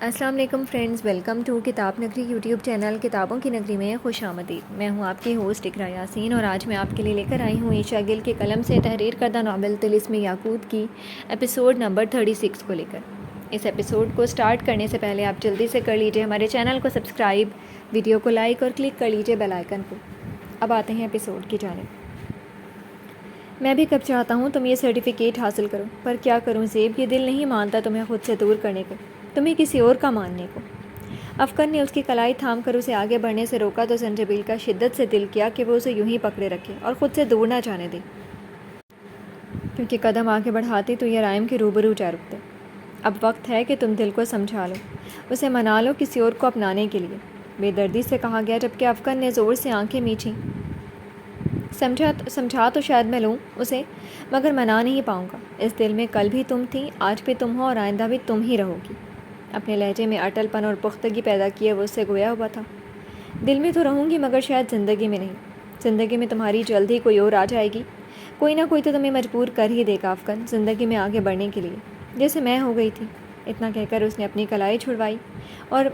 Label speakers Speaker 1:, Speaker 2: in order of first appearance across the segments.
Speaker 1: السلام علیکم friends, welcome to کتاب نگری یوٹیوب چینل کتابوں کی نگری میں خوش آمدید۔ میں ہوں آپ کی ہوسٹ اقرا یاسین اور آج میں آپ کے لیے لے کر آئی ہوں عائشہ گل کے قلم سے تحریر کردہ ناول طلسم یاقوت کی ایپیسوڈ نمبر 36 کو لے کر۔ اس ایپیسوڈ کو سٹارٹ کرنے سے پہلے آپ جلدی سے کر لیجئے ہمارے چینل کو سبسکرائب، ویڈیو کو لائک اور کلک کر لیجئے بیل آئیکن کو۔ اب آتے ہیں ایپیسوڈ کی جانب۔ میں بھی کب چاہتا ہوں تم یہ سرٹیفکیٹ حاصل کرو، پر کیا کروں زیب، یہ دل نہیں مانتا تمہیں خود سے دور کرنے کو، تمہیں کسی اور کا ماننے کو۔ افکن نے اس کی کلائی تھام کر اسے آگے بڑھنے سے روکا تو زنجبیل کا شدت سے دل کیا کہ وہ اسے یوں ہی پکڑے رکھے اور خود سے دور نہ جانے دے، کیونکہ قدم آگے بڑھاتی تو یہ رائم کے روبرو جا رکتے۔ اب وقت ہے کہ تم دل کو سمجھا لو، اسے منا لو کسی اور کو اپنانے کے لیے، بے دردی سے کہا گیا، جبکہ افکن نے زور سے آنکھیں میچیں۔ سمجھا تو شاید میں لوں اسے، مگر منا نہیں پاؤں گا۔ اس دل میں کل بھی تم تھی، آج بھی تم ہو اور آئندہ بھی تم ہی رہو گی۔ اپنے لہجے میں اٹل پن اور پختگی پیدا کیے وہ اس سے گویا ہوا تھا۔ دل میں تو رہوں گی مگر شاید زندگی میں نہیں۔ زندگی میں تمہاری جلد ہی کوئی اور آ جائے گی، کوئی نہ کوئی تو تمہیں مجبور کر ہی دے گا افکن، زندگی میں آگے بڑھنے کے لیے، جیسے میں ہو گئی تھی۔ اتنا کہہ کر اس نے اپنی کلائی چھڑوائی اور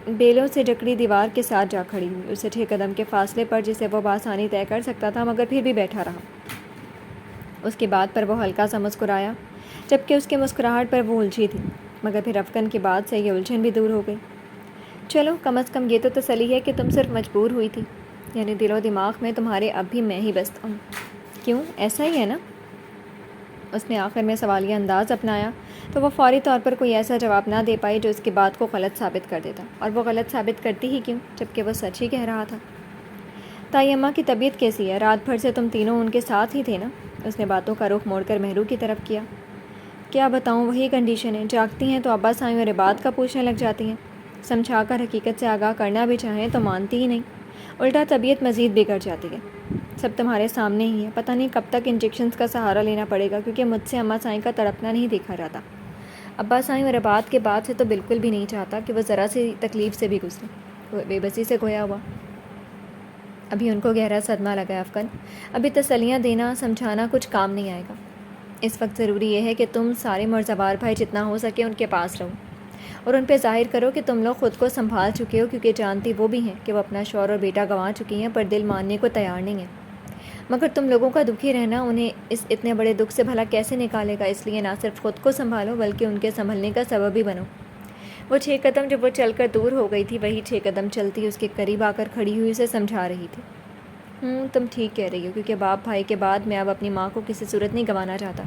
Speaker 1: بیلوں سے جکڑی دیوار کے ساتھ جا کھڑی ہوئی، اسے 6 قدم کے فاصلے پر، جسے وہ بآسانی طے کر سکتا تھا، مگر پھر بھی بیٹھا رہا۔ اس کی بات پر وہ ہلکا سا مسکرایا، جبکہ اس کے مسکراہٹ پر وہ الجھی تھی، مگر پھر افکن کی بات سے یہ الجھن بھی دور ہو گئی۔ چلو، کم از کم یہ تو تسلی ہے کہ تم صرف مجبور ہوئی تھی، یعنی دل و دماغ میں تمہارے اب بھی میں ہی بستا ہوں۔ کیوں، ایسا ہی ہے نا؟ اس نے آخر میں سوالیہ انداز اپنایا تو وہ فوری طور پر کوئی ایسا جواب نہ دے پائی جو اس کی بات کو غلط ثابت کر دیتا، اور وہ غلط ثابت کرتی ہی کیوں، جبکہ وہ سچ ہی کہہ رہا تھا۔ تائی اماں کی طبیعت کیسی ہے؟ رات بھر سے تم تینوں ان کے ساتھ ہی تھے نا؟ اس نے باتوں کا رخ موڑ کر مہرو کی طرف کیا۔ کیا بتاؤں، وہی کنڈیشن ہے، جاگتی ہیں تو ابا سائیں اور عباد کا پوچھنے لگ جاتی ہیں، سمجھا کر حقیقت سے آگاہ کرنا بھی چاہیں تو مانتی ہی نہیں، الٹا طبیعت مزید بگڑ جاتی ہے۔ سب تمہارے سامنے ہی ہے، پتہ نہیں کب تک انجیکشنز کا سہارا لینا پڑے گا، کیونکہ مجھ سے اماں سائیں کا تڑپنا نہیں دیکھا جاتا۔ ابا سائیں اور عباد کے بعد سے تو بالکل بھی نہیں چاہتا کہ وہ ذرا سی تکلیف سے بھی گزرے۔ وہ بے بسی سے گویا ہوا۔ ابھی ان کو گہرا صدمہ لگا افکن، ابھی تسلیاں دینا سمجھانا کچھ کام نہیں آئے گا۔ اس وقت ضروری یہ ہے کہ تم سارے مرزوار بھائی جتنا ہو سکے ان کے پاس رہو اور ان پہ ظاہر کرو کہ تم لوگ خود کو سنبھال چکے ہو، کیونکہ جانتی وہ بھی ہیں کہ وہ اپنا شوہر اور بیٹا گنوا چکی ہیں، پر دل ماننے کو تیار نہیں ہیں۔ مگر تم لوگوں کا دکھی رہنا انہیں اس اتنے بڑے دکھ سے بھلا کیسے نکالے گا، اس لیے نہ صرف خود کو سنبھالو بلکہ ان کے سنبھلنے کا سبب بھی بنو۔ وہ 6 قدم جب وہ چل کر دور ہو گئی تھی، وہی 6 قدم چلتی اس کے قریب آ کر کھڑی ہوئی اسے سمجھا رہی تھی۔ تم ٹھیک کہہ رہی ہو، کیونکہ باپ بھائی کے بعد میں اب اپنی ماں کو کسی صورت نہیں گنوانا چاہتا۔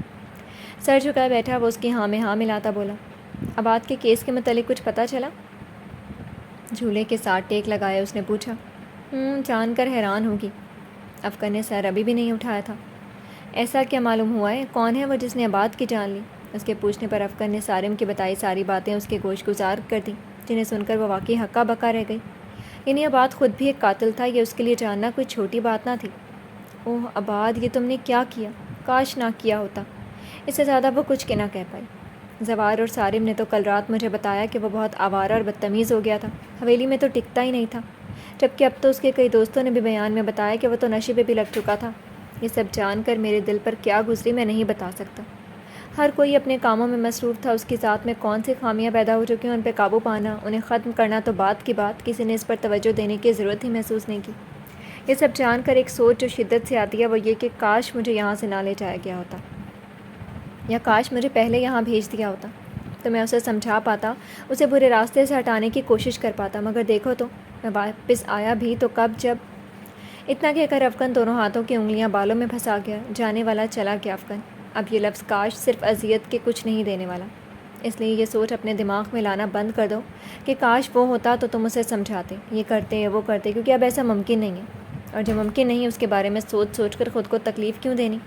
Speaker 1: سر جھکائے بیٹھا وہ اس کی ہاں میں ہاں ملاتا بولا، عباد کے کیس کے متعلق کچھ پتہ چلا؟ جھولے کے ساتھ ٹیک لگائے اس نے پوچھا۔ جان کر حیران ہوگی۔ افکن نے سر ابھی بھی نہیں اٹھایا تھا۔ ایسا کیا معلوم ہوا ہے؟ کون ہے وہ جس نے عباد کی جان لی؟ اس کے پوچھنے پر افکن نے سارم کی بتائی ساری باتیں اس کے گوش گزار کر دیں، جنہیں سن کر وہ واقعی ہکا بکا رہ گئی۔ یعنی عباد خود بھی ایک قاتل تھا، یہ اس کے لیے جاننا کوئی چھوٹی بات نہ تھی۔ اوہ عباد، یہ تم نے کیا کیا؟ کاش نہ کیا ہوتا۔ اس سے زیادہ وہ کچھ نہ کہہ پائی۔ زوار اور سارم نے تو کل رات مجھے بتایا کہ وہ بہت آوارہ اور بدتمیز ہو گیا تھا، حویلی میں تو ٹکتا ہی نہیں تھا، جبکہ اب تو اس کے کئی دوستوں نے بھی بیان میں بتایا کہ وہ تو نشے پہ بھی لگ چکا تھا۔ یہ سب جان کر میرے دل پر کیا گزری میں نہیں بتا سکتا۔ ہر کوئی اپنے کاموں میں مصروف تھا، اس کی ذات میں کون سی خامیاں پیدا ہو چکی ہیں، ان پہ قابو پانا، انہیں ختم کرنا تو بات کی بات، کسی نے اس پر توجہ دینے کی ضرورت ہی محسوس نہیں کی۔ یہ سب جان کر ایک سوچ جو شدت سے آتی ہے وہ یہ کہ کاش مجھے یہاں سے نہ لے جایا گیا ہوتا، یا کاش مجھے پہلے یہاں بھیج دیا ہوتا، تو میں اسے سمجھا پاتا، اسے برے راستے سے ہٹانے کی کوشش کر پاتا، مگر دیکھو تو میں واپس آیا بھی تو کب، جب… اتنا کہہ کر افکن دونوں ہاتھوں کی انگلیاں بالوں میں پھنسا گیا۔ جانے والا چلا گیا افکن۔ اب یہ لفظ کاش صرف اذیت کے کچھ نہیں دینے والا، اس لیے یہ سوچ اپنے دماغ میں لانا بند کر دو کہ کاش وہ ہوتا تو تم اسے سمجھاتے، یہ کرتے وہ کرتے، کیونکہ اب ایسا ممکن نہیں ہے، اور جو ممکن نہیں اس کے بارے میں سوچ سوچ کر خود کو تکلیف کیوں دینی؟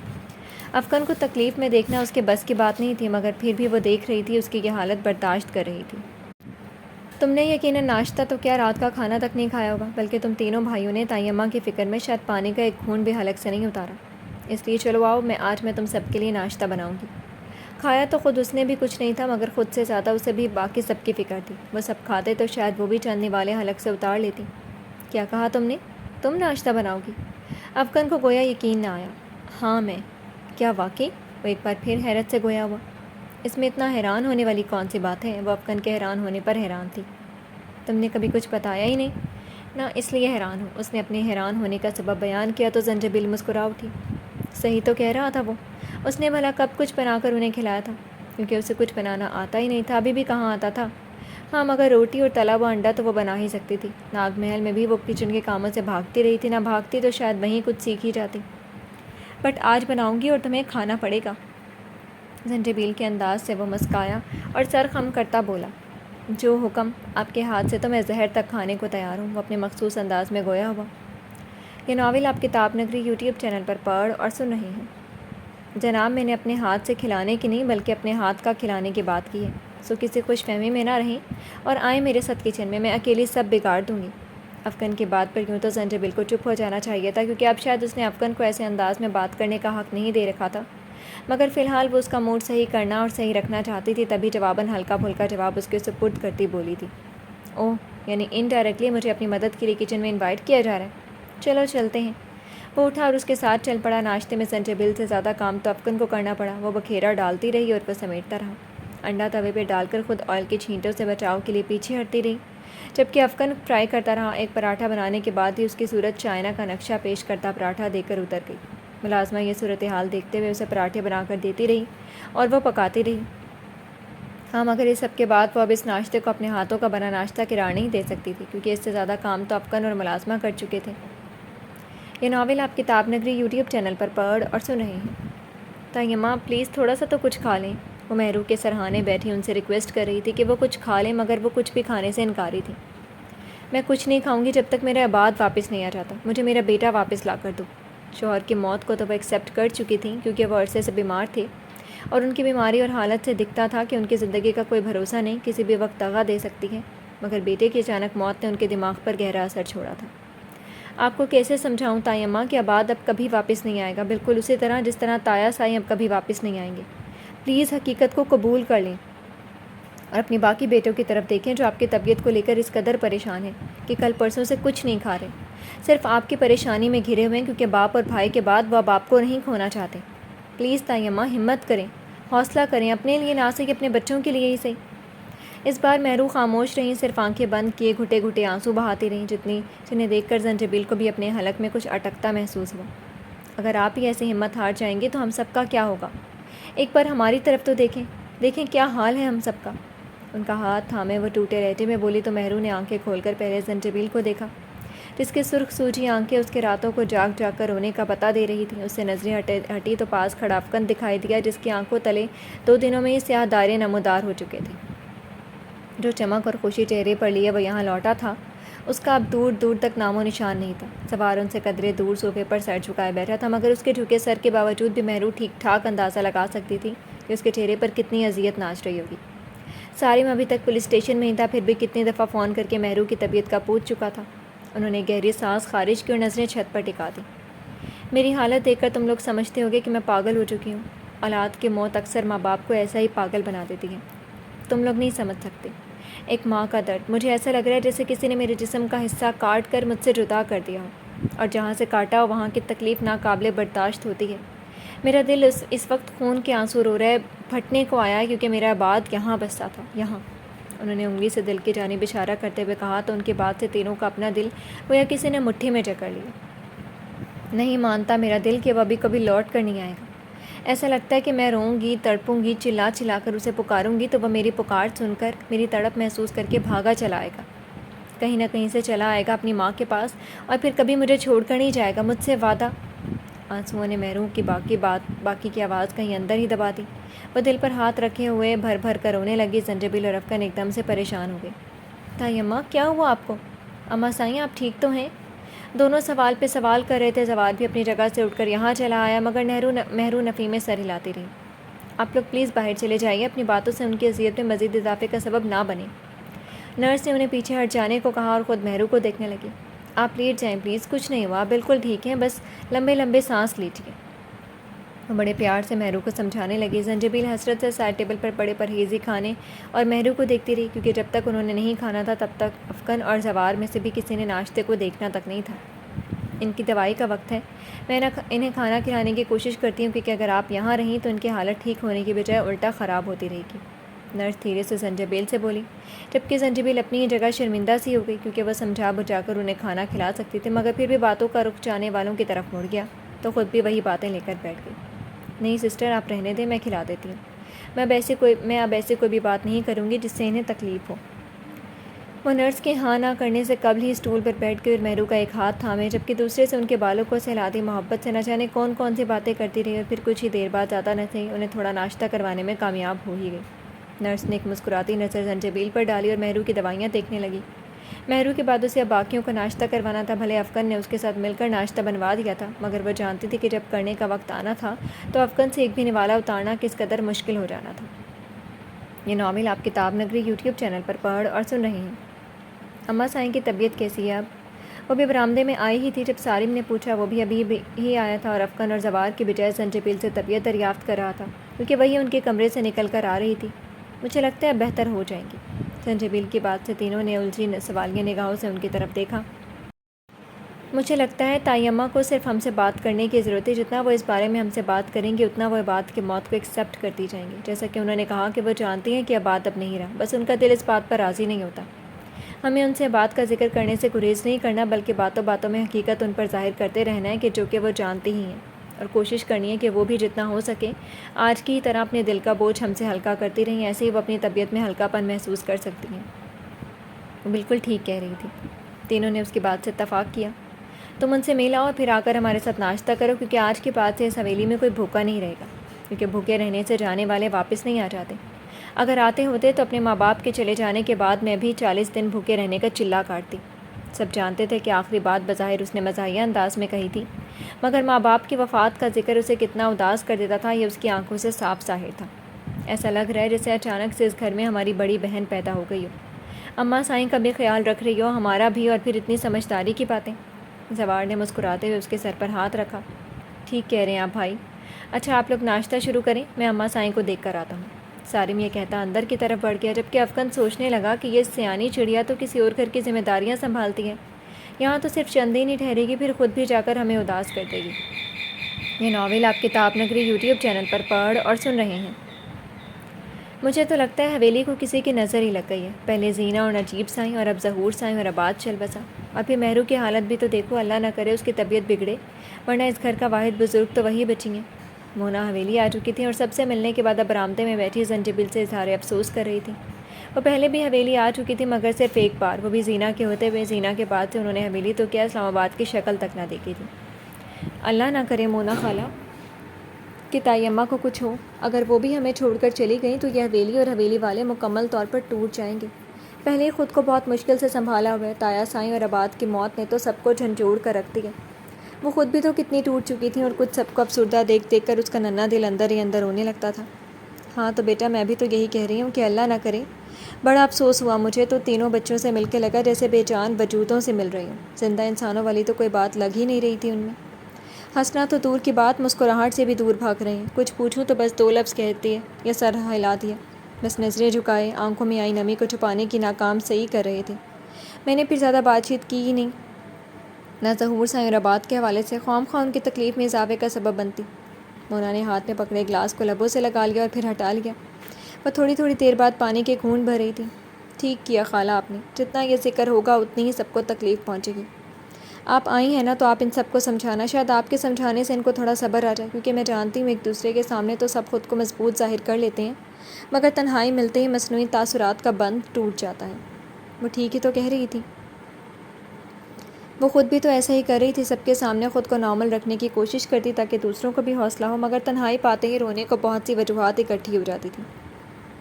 Speaker 1: افکن کو تکلیف میں دیکھنا اس کے بس کی بات نہیں تھی، مگر پھر بھی وہ دیکھ رہی تھی، اس کی یہ حالت برداشت کر رہی تھی۔ تم نے یقیناً ناشتہ تو کیا رات کا کھانا تک نہیں کھایا ہوگا، بلکہ تم تینوں بھائیوں نے تائی اماں کی فکر میں شاید پانی کا ایک گھونٹ بھی حلق سے نہیں اتارا، اس لیے چلو آؤ، آج میں تم سب کے لیے ناشتہ بناؤں گی۔ کھایا تو خود اس نے بھی کچھ نہیں تھا، مگر خود سے زیادہ اسے بھی باقی سب کی فکر تھی۔ وہ سب کھاتے تو شاید وہ بھی چند نوالے حلق سے اتار لیتی۔ کیا کہا تم نے؟ تم ناشتہ بناؤ گی؟ افکن کو گویا یقین نہ آیا۔ ہاں میں۔ کیا واقعی؟ وہ ایک بار پھر حیرت سے گویا ہوا۔ اس میں اتنا حیران ہونے والی کون سی بات ہے؟ وہ افکن کے حیران ہونے پر حیران تھی۔ تم نے کبھی کچھ بتایا ہی نہیں؟ نہ، اس لیے حیران ہوں۔ اس نے اپنے حیران ہونے کا سبب بیان کیا تو زنجبیل مسکرا اٹھی۔ صحیح تو کہہ رہا تھا وہ، اس نے بھلا کب کچھ بنا کر انہیں کھلایا تھا؟ کیونکہ اسے کچھ بنانا آتا ہی نہیں تھا، ابھی بھی کہاں آتا تھا۔ ہاں، مگر روٹی اور تلا ہوا انڈا تو وہ بنا ہی سکتی تھی۔ ناگ محل میں بھی وہ کچن کے کاموں سے بھاگتی رہی تھی، نہ بھاگتی تو شاید وہیں کچھ سیکھ ہی جاتی۔ بٹ آج بناؤں گی اور تمہیں کھانا پڑے گا۔ زنجبیل کے انداز سے وہ مسکایا اور سر خم کرتا بولا، جو حکم، آپ کے ہاتھ سے تو میں زہر تک کھانے کو تیار ہوں۔ وہ اپنے مخصوص انداز میں گویا ہوا۔ یہ ناول آپ کتاب نگری یوٹیوب چینل پر پڑھ اور سن رہے ہیں۔ جناب، میں نے اپنے ہاتھ سے کھلانے کی نہیں بلکہ اپنے ہاتھ کا کھلانے کی بات کی ہے، سو کسی خوش فہمی میں نہ رہیں اور آئیں میرے ساتھ کچن میں اکیلی سب بگاڑ دوں گی۔ افکن کی بات پر یوں تو زنجبیل کو چپ ہو جانا چاہیے تھا، کیونکہ اب شاید اس نے افکن کو ایسے انداز میں بات کرنے کا حق نہیں دے رکھا تھا، مگر فی الحال وہ اس کا موڈ صحیح کرنا اور صحیح رکھنا چاہتی تھی، تبھی جواباً ہلکا پھلکا جواب اس کے سپرد کرتی بولی تھی، اوہ، یعنی انڈائریکٹلی مجھے اپنی مدد کے لیے کچن میں انوائٹ کیا جا رہا ہے؟ چلو چلتے ہیں۔ وہ اٹھا اور اس کے ساتھ چل پڑا۔ ناشتے میں زنجبیل سے زیادہ کام تو افکن کو کرنا پڑا۔ وہ بکھیرا ڈالتی رہی اور وہ سمیٹتا رہا۔ انڈا توے پہ ڈال کر خود آئل کی چھینٹوں سے بچاؤ کے لیے پیچھے ہٹتی رہی، جبکہ افکن فرائی کرتا رہا۔ ایک پراٹھا بنانے کے بعد ہی اس کی صورت چائنا کا نقشہ پیش کرتا پراٹھا دے کر اتر گئی۔ ملازمہ یہ صورتحال دیکھتے ہوئے اسے پراٹھے بنا کر دیتی رہی اور وہ پکاتی رہی۔ ہاں، مگر اس سب کے بعد وہ اب اس ناشتے کو اپنے ہاتھوں کا بنا ناشتہ قرار نہیں دے سکتی تھی، کیونکہ اس سے زیادہ کام تو افکن اور ملازمہ کر چکے تھے۔ یہ ناول آپ کتاب نگری یوٹیوب چینل پر پڑھ اور سن رہے ہیں۔ طیمہ، پلیز تھوڑا سا تو کچھ کھا لیں۔ وہ مہرو کے سرہانے بیٹھی ان سے ریکویسٹ کر رہی تھی کہ وہ کچھ کھا لیں، مگر وہ کچھ بھی کھانے سے انکاری تھی۔ میں کچھ نہیں کھاؤں گی جب تک میرا عباد واپس نہیں آ جاتا۔ مجھے میرا بیٹا واپس لا کر دو۔ شوہر کی موت کو تو وہ ایکسیپٹ کر چکی تھیں، کیونکہ وہ عرصے سے بیمار تھے اور ان کی بیماری اور حالت سے دکھتا تھا کہ ان کی زندگی کا کوئی بھروسہ نہیں، کسی بھی وقت دغا دے سکتی ہے، مگر بیٹے کی اچانک موت نے ان کے دماغ پر گہرا اثر چھوڑا تھا۔ آپ کو کیسے سمجھاؤں طیمہ کہ عباد اب کبھی واپس نہیں آئے گا، بالکل اسی طرح جس طرح تایا سائی اب کبھی واپس نہیں آئیں گے۔ پلیز حقیقت کو قبول کر لیں اور اپنی باقی بیٹوں کی طرف دیکھیں جو آپ کی طبیعت کو لے کر اس قدر پریشان ہیں کہ کل پرسوں سے کچھ نہیں کھا رہے، صرف آپ کی پریشانی میں گھرے ہوئے ہیں، کیونکہ باپ اور بھائی کے بعد وہ اب آپ کو نہیں کھونا چاہتے۔ پلیز طیمہ، ہمت کریں، حوصلہ کریں، اپنے لیے نہ صحیح اپنے بچوں کے لیے ہی صحیح۔ اس بار مہرو خاموش رہیں، صرف آنکھیں بند کیے گھٹے گھٹے آنسو بہاتی رہیں، جنہیں دیکھ کر زنجبیل کو بھی اپنے حلق میں کچھ اٹکتا محسوس ہوا۔ اگر آپ ہی ایسے ہمت ہار جائیں گے تو ہم سب کا کیا ہوگا؟ ایک بار ہماری طرف تو دیکھیں کیا حال ہے ہم سب کا۔ ان کا ہاتھ تھامے وہ ٹوٹے لہجے میں بولی تو مہرو نے آنکھیں کھول کر پہلے زنجبیل کو دیکھا، جس کی سرخ سوجھی آنکھیں اس کے راتوں کو جاگ جاگ کر رونے کا پتہ دے رہی تھیں۔ اس سے نظریں ہٹی تو پاس کھڑا افکن دکھائی دیا، جس کی آنکھوں تلے 2 دنوں میں ہی سیاہ دائرے نمودار ہو چکے تھے۔ جو چمک اور خوشی چہرے پر لیے وہ یہاں لوٹا تھا، اس کا اب دور دور تک نام و نشان نہیں تھا۔ سوار ان سے قدرے دور صوفے پر سر جھکائے بیٹھا تھا، مگر اس کے جھکے سر کے باوجود بھی مہرو ٹھیک ٹھاک اندازہ لگا سکتی تھی کہ اس کے چہرے پر کتنی اذیت ناچ رہی ہوگی۔ سارم ابھی تک پولیس اسٹیشن میں ہی تھا، پھر بھی کتنی دفعہ فون کر کے مہرو کی طبیعت کا پوچھ چکا تھا۔ انہوں نے گہری سانس خارج کی اور نظریں چھت پر ٹکا دیں۔ میری حالت دیکھ کر تم لوگ سمجھتے ہوگے کہ میں پاگل ہو چکی ہوں۔ اولاد کی موت اکثر ماں باپ کو ایسا ہی پاگل بنا دیتی ہے، تم لوگ نہیں سمجھ سکتے۔ ایک ماں کا درد، مجھے ایسا لگ رہا ہے جیسے کسی نے میرے جسم کا حصہ کاٹ کر مجھ سے جدا کر دیا ہو، اور جہاں سے کاٹا ہو وہاں کی تکلیف ناقابل برداشت ہوتی ہے۔ میرا دل اس وقت خون کے آنسو رو رہا ہے، پھٹنے کو آیا ہے، کیونکہ میرا عباد یہاں بستا تھا، یہاں۔ انہوں نے انگلی سے دل کی جانب اشارہ کرتے ہوئے کہا تو ان کی بات سے تینوں کا اپنا دل گویا کسی نے مٹھی میں جکڑ لیا۔ نہیں مانتا میرا دل کہ وہ ابھی کبھی لوٹ کر نہیں آئے گا۔ ایسا لگتا ہے کہ میں روؤں گی، تڑپوں گی، چلا چلا کر اسے پکاروں گی تو وہ میری پکار سن کر، میری تڑپ محسوس کر کے بھاگا چلا آئے گا، کہیں نہ کہیں سے چلا آئے گا اپنی ماں کے پاس، اور پھر کبھی مجھے چھوڑ کر نہیں جائے گا، مجھ سے وعدہ۔ آنسوؤں نے مہرو کی باقی کی آواز کہیں اندر ہی دبا دی۔ وہ دل پر ہاتھ رکھے ہوئے بھر بھر کر رونے لگی۔ زنجبیل اور افکن ایک دم سے پریشان ہو گئے۔ طیمہ، کیا ہوا آپ کو؟ اماں سائیں، آپ ٹھیک تو ہیں؟ دونوں سوال پہ سوال کر رہے تھے۔ زوال بھی اپنی جگہ سے اٹھ کر یہاں چلا آیا، مگر مہرو نفی میں سر ہلاتی رہی۔ آپ لوگ پلیز باہر چلے جائیے، اپنی باتوں سے ان کی اذیت میں مزید اضافے کا سبب نہ بنے۔ نرس نے انہیں پیچھے ہٹ جانے کو کہا اور خود مہرو کو دیکھنے لگی۔ آپ لیٹ جائیں پلیز، کچھ نہیں ہوا، آپ بالکل ٹھیک ہیں، بس لمبے لمبے سانس لیجیے۔ وہ بڑے پیار سے مہرو کو سمجھانے لگی۔ زنجبیل حسرت سے سائڈ ٹیبل پر پڑے پرہیزی کھانے اور مہرو کو دیکھتی رہی، کیونکہ جب تک انہوں نے نہیں کھانا تھا تب تک افکن اور زوار میں سے بھی کسی نے ناشتے کو دیکھنا تک نہیں تھا۔ ان کی دوائی کا وقت ہے. میں انہیں کھانا کھلانے کی کوشش کرتی ہوں کیونکہ اگر آپ یہاں رہیں تو ان کی حالت ٹھیک ہونے کی بجائے الٹا خراب ہوتی رہے گی. نرس دھیرے سے زنجبیل سے بولی، جبکہ زنجبیل اپنی جگہ شرمندہ سی ہو گئی کیونکہ وہ سمجھا بجھا کر انہیں کھانا کھلا سکتی تھی، مگر پھر بھی باتوں کا رخ جانے والوں کی طرف مڑ گیا تو خود بھی وہی باتیں لے کر بیٹھ گئی. نہیں سسٹر، آپ رہنے دیں، میں کھلا دیتی ہوں. میں اب ایسے کوئی بھی بات نہیں کروں گی جس سے انہیں تکلیف ہو. وہ نرس کے ہاں نہ کرنے سے قبل ہی اسٹول پر بیٹھ کے اور مہرو کا ایک ہاتھ تھامے جبکہ دوسرے سے ان کے بالوں کو سہلاتی محبت سے نہ جانے کون کون سی باتیں کرتی رہی اور پھر کچھ ہی دیر بعد زیادہ نہ صحیح انہیں تھوڑا ناشتہ کروانے میں کامیاب ہو ہی گئی. نرس نے ایک مسکراتی نظر زنجبیل پر ڈالی اور مہرو کی دوائیاں دیکھنے لگی. مہرو کے بعد اسے اب باقیوں کو ناشتہ کروانا تھا. بھلے افکن نے اس کے ساتھ مل کر ناشتہ بنوا دیا تھا، مگر وہ جانتی تھی کہ جب کرنے کا وقت آنا تھا تو افکن سے ایک بھی نوالا اتارنا کس قدر مشکل ہو جانا تھا. یہ ناول آپ کتاب نگری یوٹیوب چینل پر پڑھ اور سن رہے ہیں. اماں سائیں کی طبیعت کیسی ہے اب؟ وہ بھی برآمدے میں آئی ہی تھی جب سالم نے پوچھا. وہ بھی ابھی ہی آیا تھا اور افکن اور زوار کی بجائے زنجبیل سے طبیعت دریافت کر رہا تھا کیونکہ وہی ان کے کمرے سے نکل کر آ رہی تھی. مجھے لگتا ہے اب بہتر ہو جائیں گی. زنجبیل کی بات سے تینوں نے الجھی سوالیہ نگاہوں سے ان کی طرف دیکھا. مجھے لگتا ہے تائی اماں کو صرف ہم سے بات کرنے کی ضرورت ہے. جتنا وہ اس بارے میں ہم سے بات کریں گی اتنا وہ بات کی موت کو ایکسیپٹ کرتی جائیں گی. جیسا کہ انہوں نے کہا کہ وہ جانتی ہیں کہ اب بات اب نہیں رہا، بس ان کا دل اس بات پر راضی نہیں ہوتا. ہمیں ان سے بات کا ذکر کرنے سے گریز نہیں کرنا بلکہ باتوں باتوں میں حقیقت ان پر ظاہر کرتے رہنا ہے کہ جو کہ وہ جانتی ہی ہیں، اور کوشش کرنی ہے کہ وہ بھی جتنا ہو سکے آج کی طرح اپنے دل کا بوجھ ہم سے ہلکا کرتی رہیں. ایسے ہی وہ اپنی طبیعت میں ہلکا پن محسوس کر سکتی ہیں. وہ بالکل ٹھیک کہہ رہی تھی. تینوں نے اس کی بات سے اتفاق کیا. تم ان سے مل آؤ اور پھر آ کر ہمارے ساتھ ناشتہ کرو کیونکہ آج کے بعد سے اس حویلی میں کوئی بھوکا نہیں رہے گا، کیونکہ بھوکے رہنے سے جانے والے واپس نہیں آ جاتے. اگر آتے ہوتے تو اپنے ماں باپ کے چلے جانے کے بعد میں بھی 40 دن بھوکے رہنے کا چلا کاٹتی. سب جانتے تھے کہ آخری بات بظاہر اس نے مزاحیہ انداز میں کہی تھی، مگر ماں باپ کی وفات کا ذکر اسے کتنا اداس کر دیتا تھا یہ اس کی آنکھوں سے صاف ظاہر تھا. ایسا لگ رہا ہے جیسے اچانک سے اس گھر میں ہماری بڑی بہن پیدا ہو گئی ہو. اماں سائیں کا بھی خیال رکھ رہی ہو، ہمارا بھی، اور پھر اتنی سمجھداری کی باتیں. زوار نے مسکراتے ہوئے اس کے سر پر ہاتھ رکھا. ٹھیک کہہ رہے ہیں آپ بھائی. اچھا آپ لوگ ناشتہ شروع کریں، میں اماں سائیں کو دیکھ کر آتا ہوں. سالم یہ کہتا اندر کی طرف بڑھ گیا جبکہ افکن سوچنے لگا کہ یہ سیانی چڑیا تو کسی اور گھر کی ذمہ داریاں سنبھالتی ہے، یہاں تو صرف چند دن ہی ٹھہرے گی پھر خود بھی جا کر ہمیں اداس کر دے گی. یہ ناول آپ کتاب نگری یوٹیوب چینل پر پڑھ اور سن رہے ہیں. مجھے تو لگتا ہے حویلی کو کسی کی نظر ہی لگ گئی ہے. پہلے زینہ اور نجیب سائیں اور اب ظہور سائیں اور عباد چل بسا. اور پھر مہرو کی حالت بھی تو دیکھو، اللہ نہ کرے اس کی طبیعت بگڑے، ورنہ اس گھر کا واحد بزرگ تو وہی بچی ہیں. مونا حویلی آ چکی تھی اور سب سے ملنے کے بعد اب برآمدے میں بیٹھی زنجبیل سے اظہار افسوس کر رہی تھی. وہ پہلے بھی حویلی آ چکی تھی مگر صرف ایک بار، وہ بھی زینہ کے ہوتے ہوئے. زینہ کے بعد سے انہوں نے حویلی تو کیا اسلام آباد کی شکل تک نہ دیکھی تھی. اللہ نہ کرے مونا خالہ کہ تائی اماں کو کچھ ہو. اگر وہ بھی ہمیں چھوڑ کر چلی گئیں تو یہ حویلی اور حویلی والے مکمل طور پر ٹوٹ جائیں گے. پہلے ہی خود کو بہت مشکل سے سنبھالا ہوا ہے. تایا سائیں اور عباد کی موت نے تو سب کو جھنجھوڑ کر رکھ دیا. وہ خود بھی تو کتنی ٹوٹ چکی تھیں اور کچھ سب کو افسردہ دیکھ دیکھ کر اس کا ننھا دل اندر ہی اندر رونے لگتا تھا. ہاں تو بیٹا میں بھی تو یہی کہہ رہی ہوں کہ اللہ نہ کرے. بڑا افسوس ہوا مجھے تو تینوں بچوں سے مل کے لگا جیسے بے جان وجودوں سے مل رہی ہوں. زندہ انسانوں والی تو کوئی بات لگ ہی نہیں رہی تھی ان میں. ہنسنا تو دور کی بات، مسکراہٹ سے بھی دور بھاگ رہے ہیں. کچھ پوچھوں تو بس 2 لفظ کہتے ہیں یا سر ہلا دیا. بس نظریں جھکائے آنکھوں میں آئی نمی کو چھپانے کی ناکام صحیح کر رہے تھے. میں نے پھر زیادہ بات چیت کی ہی نہیں، نہ ظہور سائیں اور عباد کے حوالے سے خواہ مخواہ ان کی تکلیف میں اضافے کا سبب بنتی. مونا نے ہاتھ میں پکڑے گلاس کو لبوں سے لگا لیا اور پھر ہٹا لیا. وہ تھوڑی تھوڑی دیر بعد پانی کے گھونٹ بھر رہی تھی. ٹھیک کیا خالہ آپ نے، جتنا یہ ذکر ہوگا اتنی ہی سب کو تکلیف پہنچے گی. آپ آئی ہیں نا تو آپ ان سب کو سمجھانا، شاید آپ کے سمجھانے سے ان کو تھوڑا صبر آ جائے، کیونکہ میں جانتی ہوں ایک دوسرے کے سامنے تو سب خود کو مضبوط ظاہر کر لیتے ہیں مگر تنہائی ملتے ہی مصنوعی تاثرات کا بند ٹوٹ جاتا ہے. وہ ٹھیک ہی تو کہہ رہی تھی. وہ خود بھی تو ایسا ہی کر رہی تھی، سب کے سامنے خود کو نارمل رکھنے کی کوشش کرتی تاکہ دوسروں کو بھی حوصلہ ہو، مگر تنہائی پاتے ہی رونے کو بہت سی وجوہات اکٹھی ہو جاتی تھی.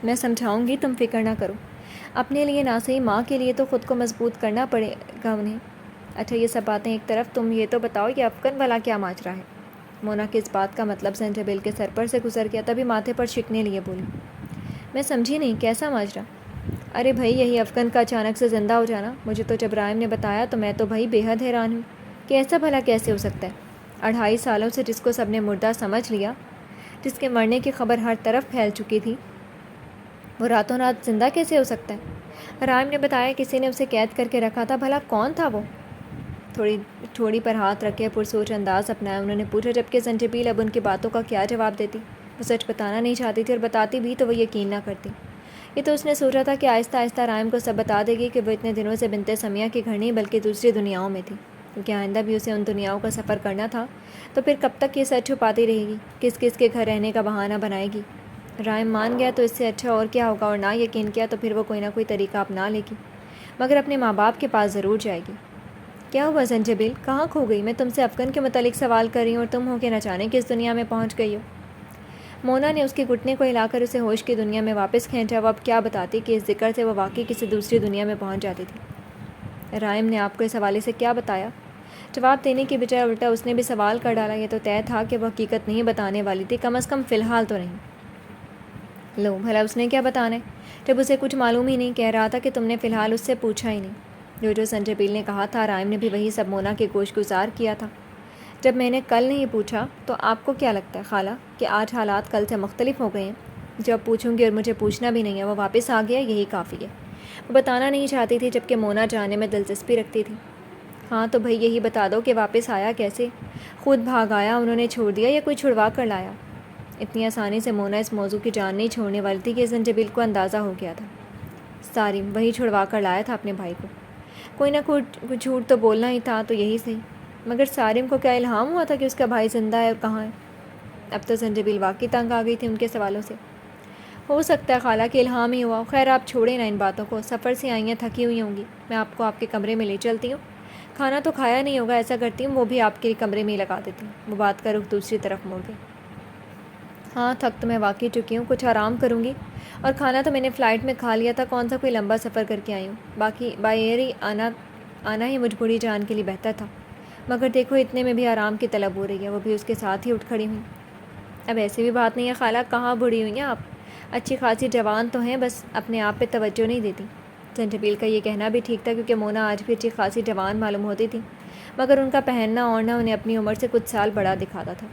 Speaker 1: میں سمجھاؤں گی، تم فکر نہ کرو. اپنے لیے نہ صحیح ماں کے لیے تو خود کو مضبوط کرنا پڑے گا انہیں. اچھا یہ سب باتیں ایک طرف، تم یہ تو بتاؤ یہ افکن والا کیا ماجرا ہے؟ مونا کے اس بات کا مطلب زنجبیل کے سر پر سے گزر گیا، تبھی ماتھے پر شکنے لیے بولی. میں سمجھی نہیں، کیسا ماجرا؟ ارے بھائی یہی افکن کا اچانک سے زندہ ہو جانا. مجھے تو جب رائم نے بتایا تو میں تو بھائی بے حد حیران ہوں کہ ایسا بھلا کیسے ہو سکتا ہے. 2.5 سالوں سے جس کو سب نے مردہ سمجھ لیا، جس کے مرنے کی خبر ہر طرف پھیل چکی تھی، وہ راتوں رات زندہ کیسے ہو سکتا ہے؟ رائم نے بتایا کسی نے اسے قید کر کے رکھا تھا. بھلا کون تھا وہ؟ تھوڑی پر ہاتھ رکھے پرسوچ انداز اپنایا انہوں نے پوچھا، جبکہ زنجبیل اب ان کی باتوں کا کیا جواب دیتی؟ وہ سچ بتانا نہیں چاہتی تھی، اور بتاتی بھی تو وہ یقین نہ کرتی۔ یہ تو اس نے سوچا تھا کہ آہستہ آہستہ رائم کو سب بتا دے گی کہ وہ اتنے دنوں سے بنت سمیہ کے گھر نہیں بلکہ دوسری دنیاؤں میں تھی، کیونکہ آئندہ بھی اسے ان دنیاؤں کا سفر کرنا تھا۔ تو پھر کب تک یہ سچ چھپاتی رہے گی؟ کس کس کے گھر رہنے کا بہانہ بنائے گی؟ رائم مان گیا تو اس سے اچھا اور کیا ہوگا، اور نہ یقین کیا تو پھر وہ کوئی نہ کوئی طریقہ اپنا لے گی، مگر اپنے ماں باپ کے پاس ضرور جائے گی۔ کیا ہوا زنجبیل، کہاں کھو گئی؟ میں تم سے افغان کے متعلق سوال کر رہی ہوں اور تم ہو کہ نہ جانے کس دنیا میں پہنچ گئی ہو۔ مونا نے اس کے گھٹنے کو ہلا کر اسے ہوش کی دنیا میں واپس کھینچا۔ وہ اب کیا بتاتی کہ اس ذکر سے وہ واقعی کسی دوسری دنیا میں پہنچ جاتی تھی۔ رائم نے آپ کو اس حوالے سے کیا بتایا؟ جواب دینے کی بجائے الٹا اس نے بھی سوال کر ڈالا۔ یہ تو طے تھا کہ وہ حقیقت نہیں بتانے والی تھی، کم از کم فی الحال تو نہیں۔ لو بھلا اس نے کیا بتانا ہے، جب اسے کچھ معلوم ہی نہیں؟ کہہ رہا تھا کہ تم نے فی الحال اس سے پوچھا ہی نہیں۔ جو زنجبیل نے کہا تھا رائم نے بھی وہی سب مونا کے گوش گزار کیا تھا۔ جب میں نے کل نہیں پوچھا تو آپ کو کیا لگتا ہے خالہ کہ آج حالات کل سے مختلف ہو گئے ہیں؟ جب پوچھوں گی اور مجھے پوچھنا بھی نہیں ہے، وہ واپس آ گیا، یہی کافی ہے۔ وہ بتانا نہیں چاہتی تھی جبکہ مونا جاننے میں دلچسپی رکھتی تھی۔ ہاں تو بھئی یہی بتا دو کہ واپس آیا کیسے؟ خود بھاگ آیا، انہوں نے چھوڑ دیا یا کوئی چھڑوا کر لایا؟ اتنی آسانی سے مونا اس موضوع کی جان نہیں چھوڑنے والی تھی کہ زنجبیل کو اندازہ ہو گیا تھا۔ سارم وہی چھڑوا کر لایا تھا اپنے بھائی کو۔ کوئی نہ کوئی جھوٹ تو بولنا ہی تھا، تو یہی صحیح۔ مگر سارم کو کیا الہام ہوا تھا کہ اس کا بھائی زندہ ہے اور کہاں ہے؟ اب تو زنجبیل واقعی تنگ آ گئی تھی ان کے سوالوں سے۔ ہو سکتا ہے خالہ کہ الہام ہی ہوا۔ خیر آپ چھوڑیں نا ان باتوں کو، سفر سے آئی ہیں، تھکی ہوئی ہوں گی، میں آپ کو آپ کے کمرے میں لے چلتی ہوں۔ کھانا تو کھایا نہیں ہوگا، ایسا کرتی ہوں وہ بھی آپ کے کمرے میں ہی لگا دیتی ہوں۔ وہ بات کا رخ دوسری طرف موڑ گئی۔ ہاں تھک تو میں واقعی چکی ہوں، کچھ آرام کروں گی، اور کھانا تو میں نے فلائٹ میں کھا لیا تھا، کون سا کوئی لمبا سفر کر کے آئی ہوں، باقی بائی ایئر ہی آنا ہی مجھ بوڑھی جان کے لیے بہتر تھا۔ مگر دیکھو اتنے میں بھی آرام کی طلب ہو رہی ہے۔ وہ بھی اس کے ساتھ ہی اٹھ کھڑی ہوئی۔ اب ایسی بھی بات نہیں ہے خالہ، کہاں بوڑھی ہوئی ہیں آپ، اچھی خاصی جوان تو ہیں، بس اپنے آپ پہ توجہ نہیں دیتی۔ زنجبیل کا یہ کہنا بھی ٹھیک تھا، کیونکہ مونا آج بھی اچھی خاصی جوان معلوم ہوتی تھی، مگر ان کا پہننا اوڑھنا انہیں اپنی عمر سے کچھ سال بڑا دکھاتا تھا۔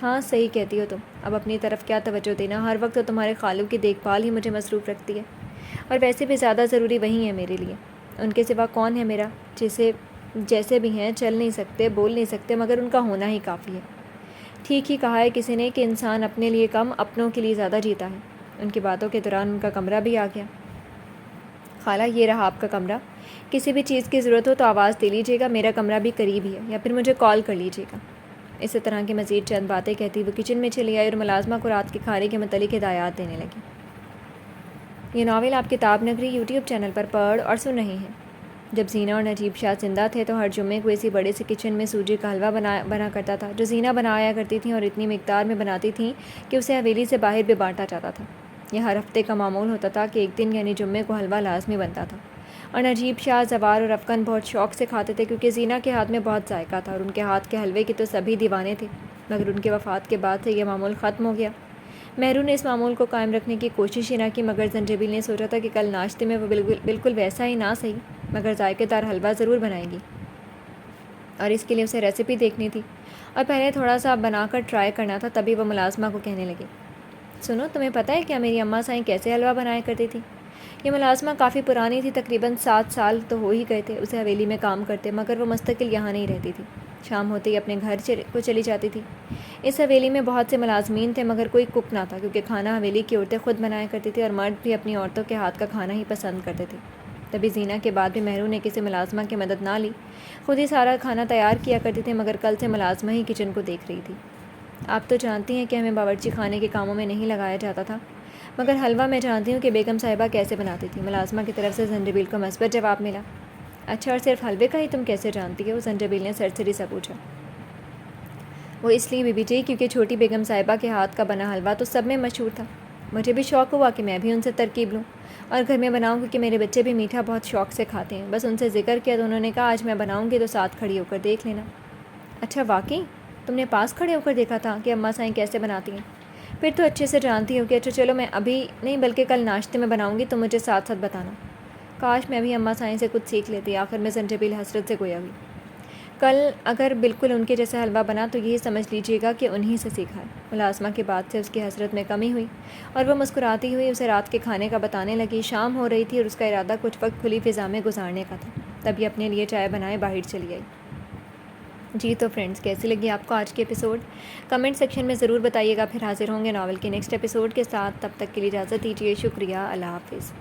Speaker 1: ہاں صحیح کہتی ہو تم، اب اپنی طرف کیا توجہ دینا، ہر وقت تو تمہارے خالو کی دیکھ بھال ہی مجھے مصروف رکھتی ہے، اور ویسے بھی زیادہ ضروری وہی ہے میرے لیے۔ ان کے سوا کون ہے میرا؟ جیسے بھی ہیں، چل نہیں سکتے، بول نہیں سکتے، مگر ان کا ہونا ہی کافی ہے۔ ٹھیک ہی کہا ہے کسی نے کہ انسان اپنے لیے کم، اپنوں کے لیے زیادہ جیتا ہے۔ ان کی باتوں کے دوران ان کا کمرہ بھی آ گیا۔ خالہ یہ رہا آپ کا کمرہ، کسی بھی چیز کی ضرورت ہو تو آواز دے لیجیے گا، میرا کمرہ بھی قریب ہی ہے، یا پھر مجھے کال کر لیجیے گا۔ اسی طرح کی مزید چند باتیں کہتی وہ کچن میں چلی آئی اور ملازمہ کو رات کے کھانے کے متعلق ہدایات دینے لگی۔ یہ ناول آپ کتاب نگری یوٹیوب چینل پر پڑھ اور سن رہے ہیں۔ جب زینہ اور نجیب شاہ زندہ تھے تو ہر جمعے کو اسی بڑے سے کچن میں سوجی کا حلوہ بنا کرتا تھا، جو زینہ بنایا کرتی تھیں، اور اتنی مقدار میں بناتی تھیں کہ اسے حویلی سے باہر بھی بانٹا جاتا تھا۔ یہ ہر ہفتے کا معمول ہوتا تھا کہ ایک دن یعنی جمعے کو حلوہ لازمی بنتا تھا، اور نجیب شاہ، زوار اور افغان بہت شوق سے کھاتے تھے، کیونکہ زینہ کے ہاتھ میں بہت ذائقہ تھا، اور ان کے ہاتھ کے حلوے کے تو سبھی دیوانے تھے۔ مگر ان کی وفات کے بعد سے یہ معمول ختم ہو گیا۔ مہرو نے اس معمول کو قائم رکھنے کی کوشش ہی نہ کی، مگر زنجبیل نے سوچا تھا کہ کل ناشتے میں وہ بالکل ویسا ہی نہ صحیح مگر ذائقے دار حلوہ ضرور بنائے گی، اور اس کے لیے اسے ریسیپی دیکھنی تھی، اور پہلے تھوڑا سا بنا کر ٹرائی کرنا تھا۔ تبھی وہ ملازمہ کو کہنے لگی، سنو تمہیں پتہ ہے کیا میری اماں سائیں کیسے حلوہ بنایا کرتی تھی؟ یہ ملازمہ کافی پرانی تھی، تقریباً 7 سال تو ہو ہی گئے تھے اسے حویلی میں کام کرتے، مگر وہ مستقل یہاں نہیں رہتی تھی، شام ہوتے ہی اپنے گھر کو چلی جاتی تھی۔ اس حویلی میں بہت سے ملازمین تھے، مگر کوئی کک نہ تھا، کیونکہ کھانا حویلی کی عورتیں خود بنایا کرتی تھیں، اور مرد بھی اپنی عورتوں کے ہاتھ کا کھانا ہی پسند کرتے تھے۔ تبھی زینہ کے بعد بھی مہرو نے کسی ملازمہ کی مدد نہ لی، خود ہی سارا کھانا تیار کیا کرتی تھی، مگر کل سے ملازمہ ہی کچن کو دیکھ رہی تھی۔ آپ تو جانتی ہیں کہ ہمیں باورچی خانے کے کاموں میں نہیں لگایا جاتا تھا، مگر حلوہ میں جانتی ہوں کہ بیگم صاحبہ کیسے بناتی تھی۔ ملازمہ کی طرف سے زنجبیل کو مثبت جواب ملا۔ اچھا، اور صرف حلوے کا ہی تم کیسے جانتی ہو؟ زنجبیل نے سرسری سا پوچھا۔ وہ اس لیے بی جی کیونکہ چھوٹی بیگم صاحبہ کے ہاتھ کا بنا حلوہ تو سب میں مشہور تھا۔ مجھے بھی شوق ہوا کہ میں بھی ان سے ترکیب لوں اور گھر میں بناؤں، کیونکہ میرے بچے بھی میٹھا بہت شوق سے کھاتے ہیں۔ بس ان سے ذکر کیا تو انہوں نے کہا آج میں بناؤں گی تو ساتھ کھڑی ہو کر دیکھ لینا۔ اچھا واقعی؟ تم نے پاس کھڑے ہو کر دیکھا تھا کہ اماں سائیں کیسے بناتی ہیں؟ پھر تو اچھے سے جانتی ہو کہ اچھا چلو، میں ابھی نہیں بلکہ کل ناشتے میں بناؤں گی تو مجھے ساتھ ساتھ بتانا۔ کاش میں بھی اماں سائیں سے کچھ سیکھ لیتی۔ آخر میں زنجبیل حسرت سے گویا ہوئی۔ کل اگر بالکل ان کے جیسا حلوہ بنا تو یہی سمجھ لیجیے گا کہ انہی سے سیکھا ہے۔ ملازمہ کی بات سے اس کی حسرت میں کمی ہوئی، اور وہ مسکراتی ہوئی اسے رات کے کھانے کا بتانے لگی۔ شام ہو رہی تھی اور اس کا ارادہ کچھ وقت کھلی فضا میں گزارنے کا تھا۔ تب یہ اپنے لیے چائے بنائے باہر چلی آئی۔ جی تو فرینڈس، کیسی لگی آپ کو آج کی ایپیسوڈ؟ کمنٹ سیکشن میں ضرور بتائیے گا. پھر حاضر ہوں گے ناول کے نیکسٹ ایپیسوڈ کے ساتھ. تب تک کے لیے اجازت دیجیے. شکریہ. اللہ حافظ.